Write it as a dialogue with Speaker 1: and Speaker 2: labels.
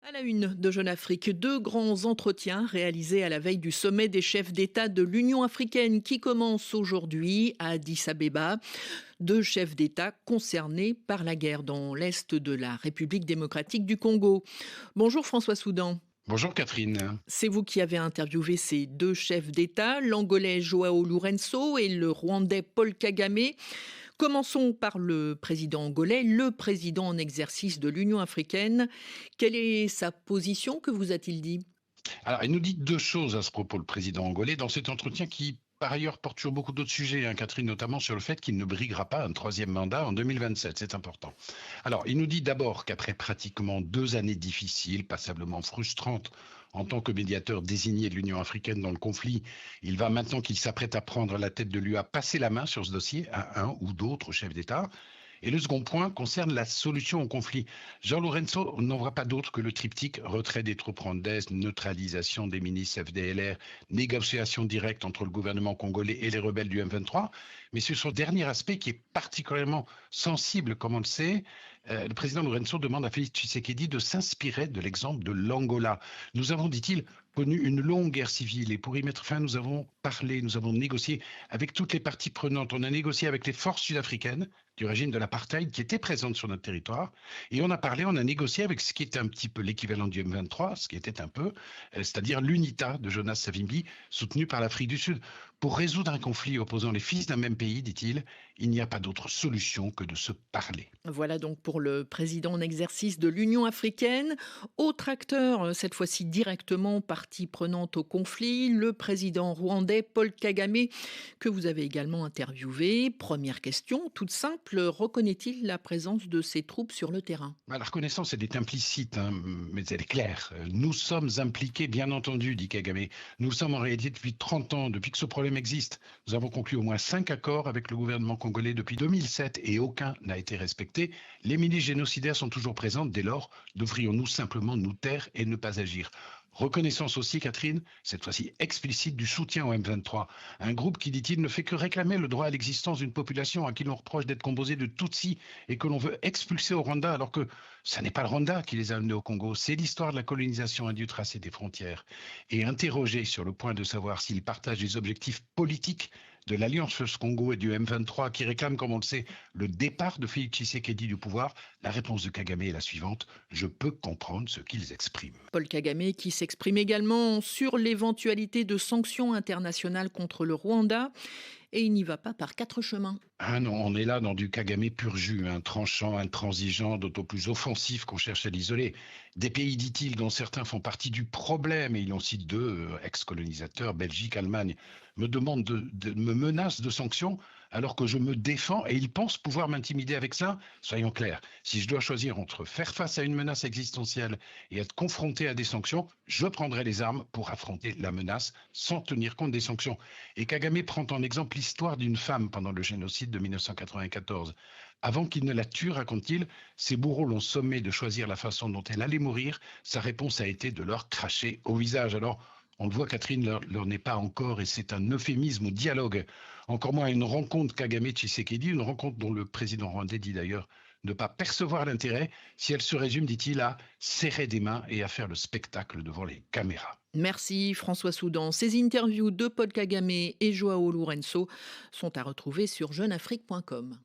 Speaker 1: À la une de Jeune Afrique, deux grands entretiens réalisés à la veille du sommet des chefs d'État de l'Union africaine qui commence aujourd'hui à Addis Abeba. Deux chefs d'État concernés par la guerre dans l'est de la République démocratique du Congo. Bonjour François Soudan.
Speaker 2: Bonjour Catherine.
Speaker 1: C'est vous qui avez interviewé ces deux chefs d'État, l'Angolais Joao Lourenço et le Rwandais Paul Kagame. Commençons par le président angolais, le président en exercice de l'Union africaine. Quelle est sa position? Que vous a-t-il dit?
Speaker 2: Alors, il nous dit deux choses à ce propos, le président angolais, dans cet entretien qui, par ailleurs, porte sur beaucoup d'autres sujets, hein, Catherine, notamment sur le fait qu'il ne briguera pas un troisième mandat en 2027. C'est important. Alors, il nous dit d'abord qu'après pratiquement 2 années difficiles, passablement frustrantes, en tant que médiateur désigné de l'Union africaine dans le conflit, il va, maintenant qu'il s'apprête à prendre la tête de l'UA, passer la main sur ce dossier à un ou d'autres chefs d'État. Et le second point concerne la solution au conflit. Jean Lourenço n'en voit pas d'autre que le triptyque retrait des troupes rwandaises, neutralisation des milices FDLR, négociation directe entre le gouvernement congolais et les rebelles du M23. Mais c'est ce dernier aspect qui est particulièrement sensible, comme on le sait. Le président Lourenço demande à Félix Tshisekedi de s'inspirer de l'exemple de l'Angola. Nous avons, dit-il, connu une longue guerre civile et pour y mettre fin, nous avons parlé, nous avons négocié avec toutes les parties prenantes. On a négocié avec les forces sud-africaines du régime de l'apartheid qui étaient présentes sur notre territoire et on a négocié avec ce qui était un petit peu l'équivalent du M23, ce qui était un peu, c'est-à-dire l'UNITA de Jonas Savimbi, soutenu par l'Afrique du Sud. Pour résoudre un conflit opposant les fils d'un même pays, dit-il, il n'y a pas d'autre solution que de se parler.
Speaker 1: Voilà donc pour le président en exercice de l'Union africaine. Autre acteur, cette fois-ci directement partie prenante au conflit, le président rwandais Paul Kagame, que vous avez également interviewé. Première question, toute simple, reconnaît-il la présence de ses troupes sur le terrain?
Speaker 2: La reconnaissance, elle est implicite, hein, mais elle est claire. Nous sommes impliqués, bien entendu, dit Kagame. Nous sommes en réalité depuis 30 ans, depuis que ce problème existe. Nous avons conclu au moins 5 accords avec le gouvernement congolais depuis 2007 et aucun n'a été respecté. Les milices génocidaires sont toujours présentes. Dès lors, devrions-nous simplement nous taire et ne pas agir? Reconnaissance aussi, Catherine, cette fois-ci explicite, du soutien au M23. Un groupe qui, dit-il, ne fait que réclamer le droit à l'existence d'une population à qui l'on reproche d'être composée de Tutsis et que l'on veut expulser au Rwanda, alors que ce n'est pas le Rwanda qui les a amenés au Congo. C'est l'histoire de la colonisation indue tracée des frontières. Et interrogé sur le point de savoir s'il partage les objectifs politiques de l'Alliance First Congo et du M23 qui réclament, comme on le sait, le départ de Félix Tshisekedi du pouvoir, la réponse de Kagame est la suivante: je peux comprendre ce qu'ils expriment.
Speaker 1: Paul Kagame qui s'exprime également sur l'éventualité de sanctions internationales contre le Rwanda. Et il n'y va pas par quatre chemins.
Speaker 2: Ah non, on est là dans du Kagame pur jus, un tranchant, intransigeant, d'autant plus offensif qu'on cherche à l'isoler. Des pays, dit-il, dont certains font partie du problème, et il en cite deux, ex-colonisateurs, Belgique, Allemagne, me menacent de sanctions alors que je me défends et ils pensent pouvoir m'intimider avec ça. Soyons clairs, si je dois choisir entre faire face à une menace existentielle et être confronté à des sanctions, je prendrai les armes pour affronter la menace sans tenir compte des sanctions. Et Kagame prend en exemple l'histoire d'une femme pendant le génocide de 1994. Avant qu'il ne la tue, raconte-t-il, ses bourreaux l'ont sommé de choisir la façon dont elle allait mourir. Sa réponse a été de leur cracher au visage. Alors, on le voit, Catherine, leur n'est pas encore, et c'est un euphémisme au dialogue. Encore moins une rencontre Kagame-Tshisekedi, une rencontre dont le président rwandais dit d'ailleurs ne pas percevoir l'intérêt, si elle se résume, dit-il, à serrer des mains et à faire le spectacle devant les caméras.
Speaker 1: Merci François Soudan. Ces interviews de Paul Kagame et Joao Lourenço sont à retrouver sur jeuneafrique.com.